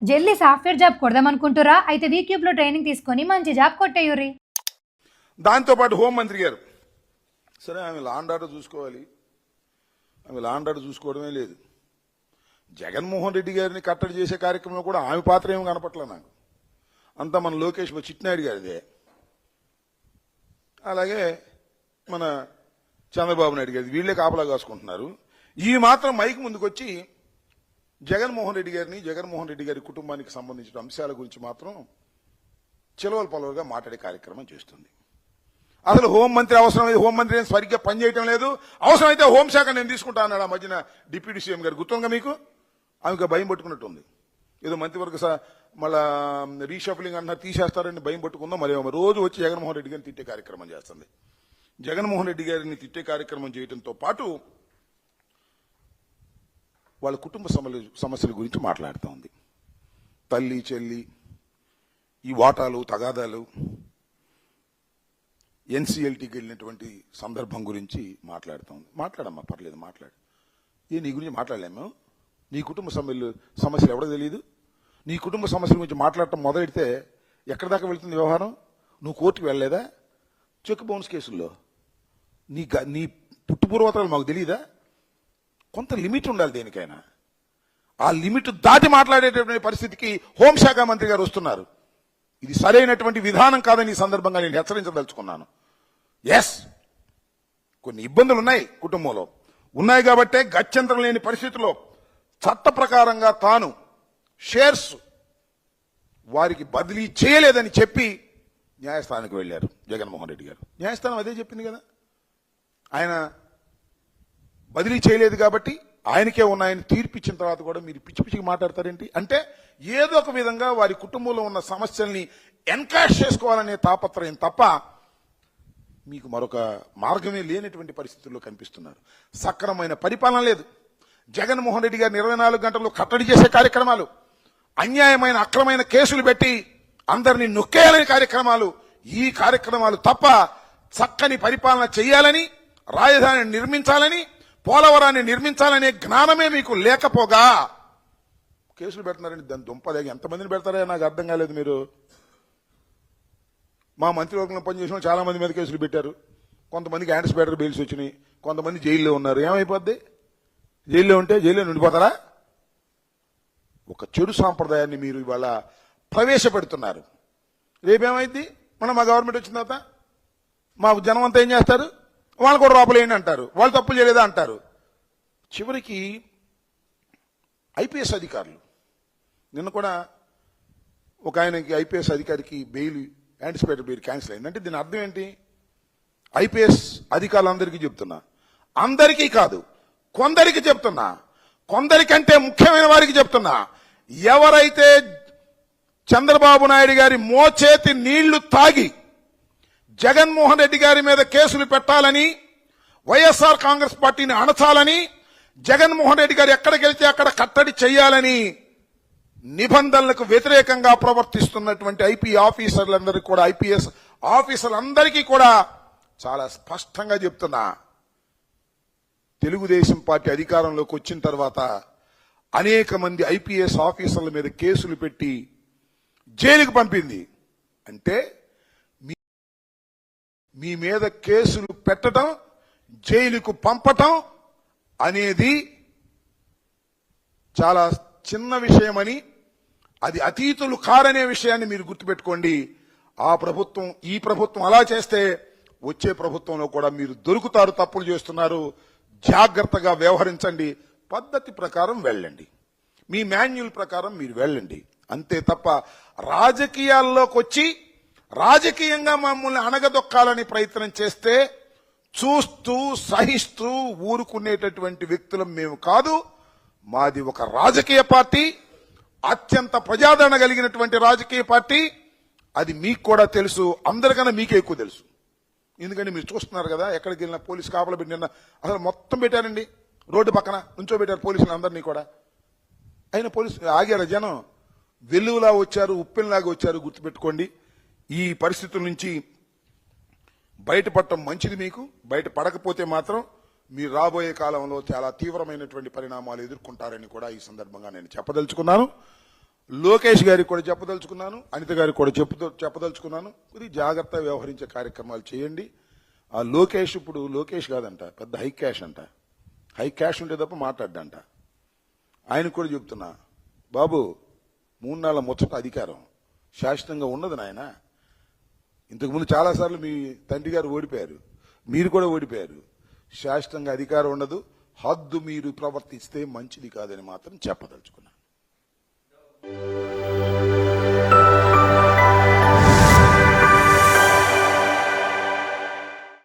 జల్లి software job కొడదామనుకుంటురా? అయితే వీక్యూబ్ లో ట్రైనింగ్ తీసుకొని మంచి జాబ్ కొట్టేయుర్రి. దాంతోపాటు హోంమంత్రి గారు సరే ఆమె లాండ్ ఆర్డర్ చూసుకోవాలి, ఆమె లాండ్ ఆర్డర్ చూసుకోవడమే లేదు. జగన్మోహన్ రెడ్డి గారిని కట్టడి చేసే కార్యక్రమంలో కూడా ఆమె పాత్ర ఏమి కనపట్లే నాకు. అంతా మన లోకేష్ చిట్నాయుడు గారిదే, అలాగే మన చంద్రబాబు నాయుడు గారి, వీళ్లే కాపలా కాసుకుంటున్నారు. ఈ మాత్రం మైక్ ముందుకొచ్చి జగన్మోహన్ రెడ్డి గారిని, జగన్మోహన్ రెడ్డి గారి కుటుంబానికి సంబంధించిన అంశాల గురించి మాత్రం చిలవల పలువురుగా మాట్లాడే కార్యక్రమం చేస్తుంది. అసలు హోంమంత్రి అవసరమైతే హోంమంత్రి సరిగ్గా పనిచేయటం లేదు, అవసరమైతే హోంశాఖ నేను తీసుకుంటా అన్నాడు ఆ మధ్యన డిప్యూటీ సీఎం గారు. గుర్తుందిగా మీకు? ఆమెకు భయం పట్టుకున్నట్టుంది. ఏదో మంత్రివర్గ మళ్ళా రీషఫలింగ్ అన్నారు, తీసేస్తారని భయం పట్టుకుందో మరి రోజు వచ్చి జగన్మోహన్ రెడ్డి గారిని తిట్టే కార్యక్రమం చేస్తుంది. జగన్మోహన్ రెడ్డి గారిని తిట్టే కార్యక్రమం చేయడంతో పాటు వాళ్ళ కుటుంబ సమస్యల గురించి మాట్లాడుతూ ఉంది. తల్లి చెల్లి, ఈ వాటాలు తగాదాలు, ఎన్సీఎల్టీకి వెళ్ళినటువంటి సందర్భం గురించి మాట్లాడుతూ ఉంది. మాట్లాడమ్మా, పర్లేదు మాట్లాడు. నీ గురించి మాట్లాడలేము. నీ కుటుంబ సమస్యలు ఎవడో తెలియదు. నీ కుటుంబ సమస్యల గురించి మాట్లాడటం మొదలెడితే ఎక్కడి దాకా వెళ్తుంది వ్యవహారం? నువ్వు కోర్టుకు వెళ్ళలేదా? చెక్ బౌన్స్ కేసుల్లో నీ పుట్టుపూర్వతలు మాకు తెలియదా? కొంత లిమిట్ ఉండాలి దేనికైనా. ఆ లిమిట్ దాటి మాట్లాడేటటువంటి పరిస్థితికి హోంశాఖ మంత్రి గారు వస్తున్నారు. ఇది సరైనటువంటి విధానం కాదని ఈ సందర్భంగా నేను హెచ్చరించదలుచుకున్నాను. ఎస్, కొన్ని ఇబ్బందులు ఉన్నాయి, కుటుంబంలో ఉన్నాయి కాబట్టే గత్యంతరం లేని పరిస్థితుల్లో చట్ట ప్రకారంగా తాను షేర్స్ వారికి బదిలీ చేయలేదని చెప్పి న్యాయస్థానానికి వెళ్లారు జగన్మోహన్ రెడ్డి గారు. న్యాయస్థానం అదే చెప్పింది కదా, ఆయన బదిలీ చేయలేదు కాబట్టి ఆయనకే ఉన్నాయని తీర్పిచ్చిన తర్వాత కూడా మీరు పిచ్చి పిచ్చికి మాట్లాడతారేంటి? అంటే ఏదో ఒక విధంగా వారి కుటుంబంలో ఉన్న సమస్యల్ని ఎన్కాష్ చేసుకోవాలనే తాపత్రయం తప్ప మీకు మరొక మార్గమే లేనటువంటి పరిస్థితుల్లో కనిపిస్తున్నారు. సక్రమైన పరిపాలన లేదు. జగన్మోహన్ రెడ్డి గారు 24 గంటల్లో కట్టడి చేసే కార్యక్రమాలు, అన్యాయమైన అక్రమైన కేసులు పెట్టి అందరినీ నొక్కేయాలనే కార్యక్రమాలు, ఈ కార్యక్రమాలు తప్ప చక్కని పరిపాలన చేయాలని, రాజధానిని నిర్మించాలని, పోలవరాన్ని నిర్మించాలనే జ్ఞానమే మీకు లేకపోగా కేసులు పెడుతున్నారని దాని దుంపదేగి ఎంతమందిని పెడతారో నాకు అర్థం కాలేదు. మీరు మా మంత్రివర్గంలో పనిచేసిన చాలా మంది మీద కేసులు పెట్టారు. కొంతమందికి యాంటిసిపేటరీ బెయిల్స్ వచ్చినాయి, కొంతమంది జైల్లో ఉన్నారు. ఏమైపోద్ది? జైల్లో ఉంటే జైల్లో ఉండిపోతారా? ఒక చెడు సాంప్రదాయాన్ని మీరు ఇవాళ ప్రవేశపెడుతున్నారు. రేపేమైంది? మనం మా గవర్నమెంట్ వచ్చిన తర్వాత మాకు జనం అంతా ఏం చేస్తారు? వాళ్ళు కూడా లోపలేండి అంటారు, వాళ్ళు తప్పులు చేయలేదా అంటారు. చివరికి ఐపీఎస్ అధికారులు, నిన్న కూడా ఒక ఆయనకి ఐపీఎస్ అధికారికి బెయిల్, యాంటిసిపేటరీ బెయిల్ క్యాన్సిల్ అయింది. అంటే దీని అర్థం ఏంటి? ఐపీఎస్ అధికారులందరికీ చెప్తున్నా, అందరికీ కాదు కొందరికి చెప్తున్నా, కొందరికంటే ముఖ్యమైన వారికి చెప్తున్నా, ఎవరైతే చంద్రబాబు నాయుడు గారి మోచేతి నీళ్లు తాగి జగన్మోహన్ రెడ్డి గారి మీద కేసులు పెట్టాలని, వైఎస్ఆర్ కాంగ్రెస్ పార్టీని అణచాలని, జగన్మోహన్ రెడ్డి గారు ఎక్కడికి వెళ్తే అక్కడ కట్టడి చేయాలని నిబంధనలకు వ్యతిరేకంగా ప్రవర్తిస్తున్నటువంటి ఐపీఎస్ ఆఫీసర్లందరికీ కూడా చాలా స్పష్టంగా చెప్తున్నా, తెలుగుదేశం పార్టీ అధికారంలోకి వచ్చిన తర్వాత అనేక మంది ఐపీఎస్ ఆఫీసర్ల మీద కేసులు పెట్టి జైలుకు పంపింది. అంటే మీ మీద కేసులు పెట్టడం, జైలుకు పంపటం అనేది చాలా చిన్న విషయమని, అది అతీతులు కారనే విషయాన్ని మీరు గుర్తుపెట్టుకోండి. ఆ ప్రభుత్వం, ఈ ప్రభుత్వం అలా చేస్తే వచ్చే ప్రభుత్వంలో కూడా మీరు దొరుకుతారు. తప్పులు చేస్తున్నారు, జాగ్రత్తగా వ్యవహరించండి, పద్ధతి ప్రకారం వెళ్ళండి, మీ మాన్యువల్ ప్రకారం మీరు వెళ్ళండి. అంతే తప్ప రాజకీయాల్లోకి వచ్చి రాజకీయంగా మమ్మల్ని అణగదొక్కాలని ప్రయత్నం చేస్తే చూస్తూ సహిస్తూ ఊరుకునేటటువంటి వ్యక్తులం మేము కాదు. మాది ఒక రాజకీయ పార్టీ, అత్యంత ప్రజాదరణ కలిగినటువంటి రాజకీయ పార్టీ. అది మీకు కూడా తెలుసు, అందరికన్నా మీకే ఎక్కువ తెలుసు. ఎందుకంటే మీరు చూస్తున్నారు కదా, ఎక్కడికి వెళ్ళినా పోలీసు కాపలా పెట్టిన అసలు మొత్తం పెట్టారండి. రోడ్డు పక్కన నుంచోబెట్టారు పోలీసులు అందరినీ కూడా. అయినా పోలీసులు ఆగారు, జనం వెల్లువలా వచ్చారు, ఉప్పెన్లాగా వచ్చారు. గుర్తుపెట్టుకోండి, ఈ పరిస్థితుల నుంచి బయటపడటం మంచిది. మీకు బయటపడకపోతే మాత్రం మీరు రాబోయే కాలంలో చాలా తీవ్రమైనటువంటి పరిణామాలు ఎదుర్కొంటారని కూడా ఈ సందర్భంగా నేను చెప్పదలుచుకున్నాను. లోకేష్ గారికి కూడా చెప్పదలుచుకున్నాను, అనిత గారికి కూడా చెప్పదలుచుకున్నాను. కొద్దిగా జాగ్రత్త వ్యవహరించే కార్యక్రమాలు చేయండి. ఆ లోకేష్ ఇప్పుడు లోకేష్ కాదంట, పెద్ద హై క్యాష్ అంట. హై క్యాష్ ఉంటే తప్ప మాట్లాడ్డంట. ఆయనకు కూడా చెప్తున్నా, బాబు 3 నెలల ముచ్చట అధికారం శాశ్వతంగా ఉన్నది నాయన. ఇంతకుముందు చాలాసార్లు మీ తండ్రి గారు ఓడిపోయారు, మీరు కూడా ఓడిపోయారు. శాశ్వతంగా అధికారం ఉండదు. హద్దు మీరు ప్రవర్తిస్తే మంచిది కాదని మాత్రం చెప్పదలుచుకున్నాను.